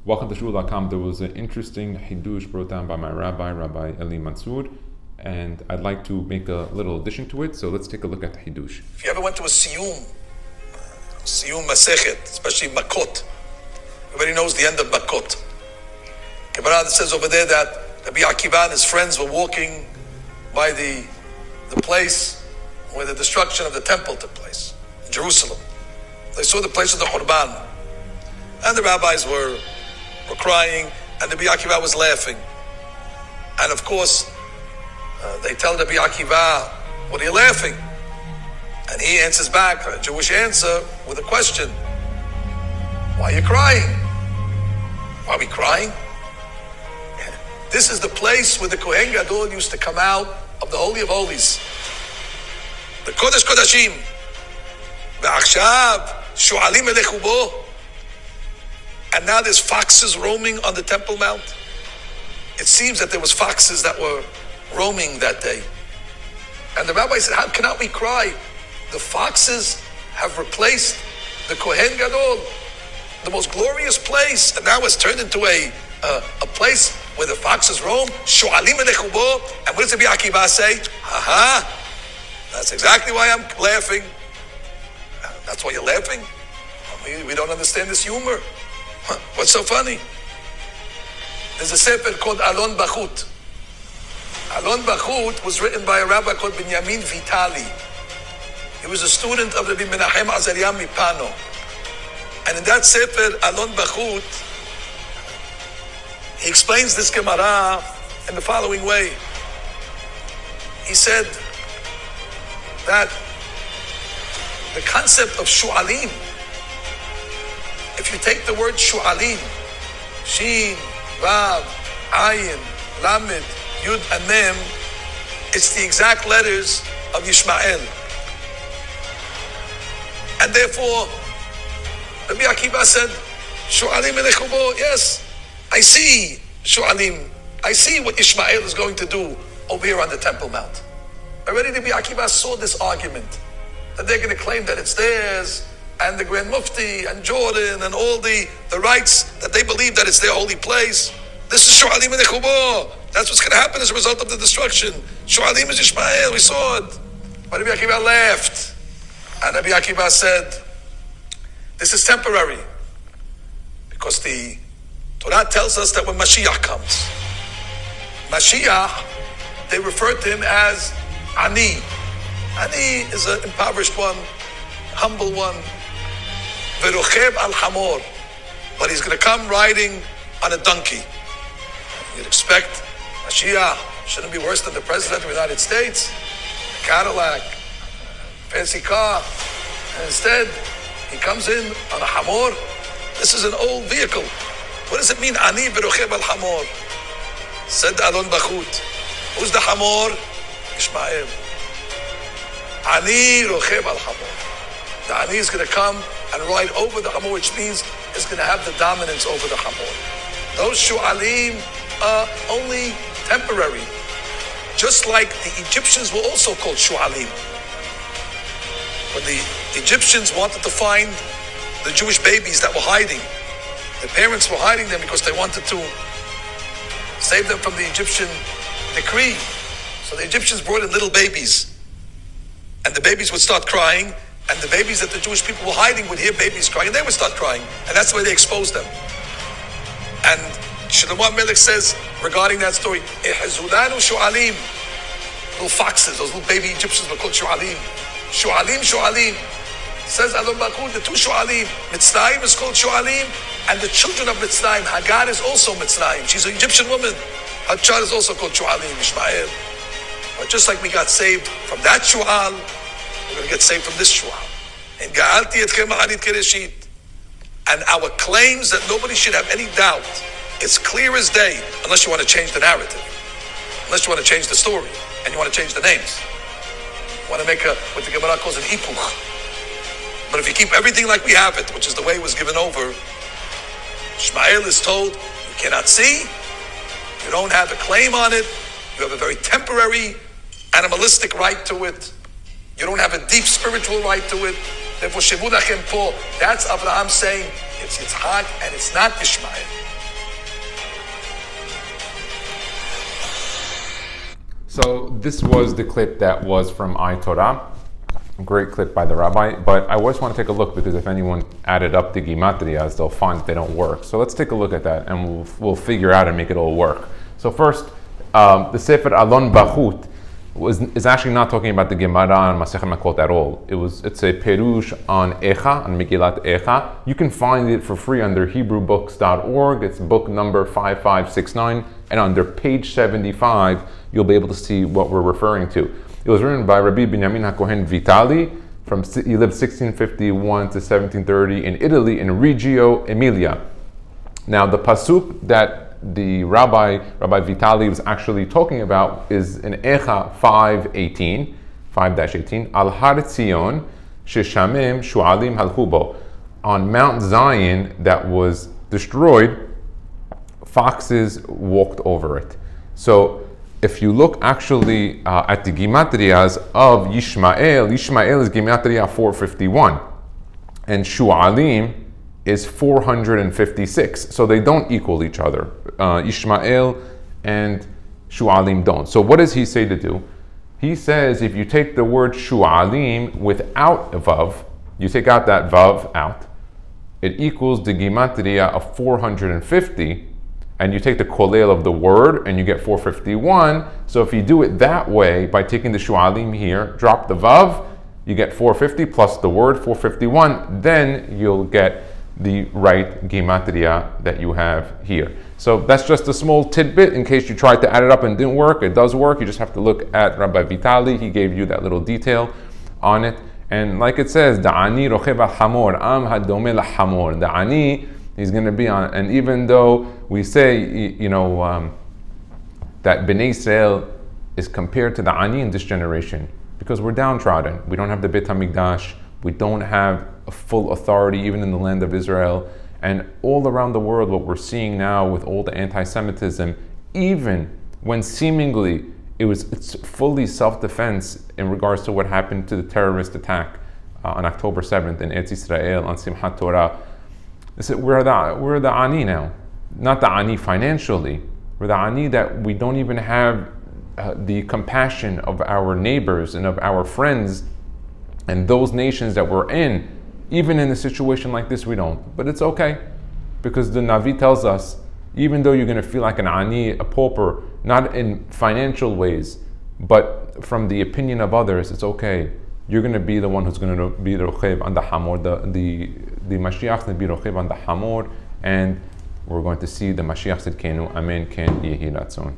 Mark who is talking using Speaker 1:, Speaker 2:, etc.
Speaker 1: Welcome to Shul.com. There was an interesting Hidush brought down by my Rabbi Mansour, and I'd like to make a little addition to it. So let's take a look at the Hidush.
Speaker 2: If you ever went to a Siyum Masechet, especially Makot, everybody knows the end of Makot. Gemara says over there that Rabbi Akiva and his friends were walking by the place where the destruction of the temple took place, in Jerusalem. They saw the place of the Hurban, and the rabbis were crying, and Rabbi Akiva was laughing. And of course, they tell Rabbi Akiva, "What are you laughing?" And he answers back, a Jewish answer, with a question. "Why are you crying?" "Why are we crying?" This is the place where the Kohen Gadol used to come out of the Holy of Holies, the Kodesh Kodashim. Ve'achshav shu'alim elechu bo. And now there's foxes roaming on the Temple Mount. It seems that there was foxes that were roaming that day. And the rabbi said, how cannot we cry? The foxes have replaced the Kohen Gadol, the most glorious place, and now it's turned into a place where the foxes roam. Shu'alim elechu bo. And what does Rabbi Akiva say? That's exactly why I'm laughing. That's why you're laughing? We don't understand this humor. What's so funny? There's a sefer called Alon Bachut. Alon Bachut was written by a rabbi called Binyamin Vitali. He was a student of Rabbi Menachem Azariah Mipano. And in that sefer, Alon Bachut, he explains this Gemara in the following way. He said that the concept of Shu'alim, if you take the word Shu'alim, Shin, Vav, Ayin, Lamed, Yud, and Mem, it's the exact letters of Yishmael. And therefore, Rabbi Akiva said, Shu'alim elechu bo. Yes, I see Shu'alim. I see what Yishmael is going to do over here on the Temple Mount. Already Rabbi Akiva saw this argument, that they're going to claim that it's theirs, and the Grand Mufti and Jordan and all the rights that they believe that it's their holy place. This is Shu'alim elechu bo. That's what's going to happen as a result of the destruction. Shu'alim is Yishmael. We saw it. But Rabbi Akiva laughed. And Rabbi Akiva said, this is temporary. Because the Torah tells us that when Mashiach comes, Mashiach, they refer to him as Ani. Ani is an impoverished one, humble one. Verochev al hamor. But he's going to come riding on a donkey. You'd expect Mashiach shouldn't be worse than the President of the United States. A Cadillac, fancy car. And instead, he comes in on a hamor. This is an old vehicle. What does it mean? Ani verochev al hamor. Said Alon Bachut. Who's the hamor? Yishmael. Ani rochev al hamor. The Ani is going to come and ride over the hamor, which means it's going to have the dominance over the hamor. Those Shu'alim are only temporary. Just like the Egyptians were also called Shu'alim. When the Egyptians wanted to find the Jewish babies that were hiding, the parents were hiding them because they wanted to save them from the Egyptian decree. So the Egyptians brought in little babies, and the babies would start crying, and the babies that the Jewish people were hiding would hear babies crying, and they would start crying, and that's the way they exposed them. And Shlomo Melech says regarding that story, Ehezulanu Shu'alim, little foxes, those little baby Egyptians were called Shu'alim. Shu'alim, Shu'alim. Says Alon Bachut, the two Shu'alim. Mitzrayim is called Shu'alim, and the children of Mitzrayim, Hagar is also Mitzrayim. She's an Egyptian woman. Her child is also called Shu'alim, Yishmael. But just like we got saved from that Shu'al, we're going to get saved from this Shu'al. And Ga'alti etchem ha'arit kereshit. And our claims that nobody should have any doubt, it's clear as day, unless you want to change the narrative, unless you want to change the story, and you want to change the names. You want to make what the Gemara calls an ipuch. But if you keep everything like we have it, which is the way it was given over, Yishmael is told, you cannot see, you don't have a claim on it, you have a very temporary, animalistic right to it, you don't have a deep spiritual right to it. Therefore, Shevu Lachem Po, that's Abraham saying, It's Yitzhak and it's not Yishmael.
Speaker 1: So this was the clip that was from iTorah. Great clip by the rabbi, but I always want to take a look because if anyone added up the gimatrias, they'll find that they don't work. So let's take a look at that and we'll figure out and make it all work. So first, the Sefer Alon Bachut is actually not talking about the Gemara and Masechet Makot at all. It's a perush on Echa, on Megillat Echa. You can find it for free under HebrewBooks.org. It's book number 5569, and under page 75, you'll be able to see what we're referring to. It was written by Rabbi Binyamin HaKohen Vitali. He lived 1651 to 1730 in Italy, in Reggio Emilia. Now, the pasuk that the Rabbi Vitali was actually talking about is in Echa 5:18, Al Har Tzion Sheshamim Shu'alim Halchubo. On Mount Zion that was destroyed, foxes walked over it. So if you look actually at the Gimatrias of Yishmael is Gimatria 451, and Shu'alim is 456. So they don't equal each other. Yishmael and Shu'alim don't. So what does he say to do? He says if you take the word Shu'alim without a vav, you take out that vav out, it equals the Gimatria of 450, and you take the kolel of the word and you get 451. So if you do it that way, by taking the Shu'alim here, drop the vav, you get 450 plus the word 451, then you'll get the right Gematria that you have here. So that's just a small tidbit in case you tried to add it up and didn't work. It does work. You just have to look at Rabbi Vitali. He gave you that little detail on it. And like it says, Da'ani rochev al-hamor, am hadome la-hamor. Da'ani, he's going to be on. And even though we say, that Bnei Israel is compared to the Ani in this generation, because we're downtrodden. We don't have the Beit HaMikdash. We don't have a full authority even in the land of Israel. And all around the world, what we're seeing now with all the anti-Semitism, even when seemingly it's fully self-defense in regards to what happened to the terrorist attack on October 7th in Eretz Israel on Simchat Torah. We're the Ani now. Not the Ani financially. We're the Ani that we don't even have the compassion of our neighbors and of our friends and those nations that we're in. Even in a situation like this, we don't. But it's okay, because the Navi tells us, even though you're going to feel like an ani, a pauper, not in financial ways, but from the opinion of others, it's okay. You're going to be the one who's going to be rochev on the hamor. The Mashiach will be rochev on the hamor, and we're going to see the Mashiach Tzidkenu. Amen. Ken Yehi Ratzon.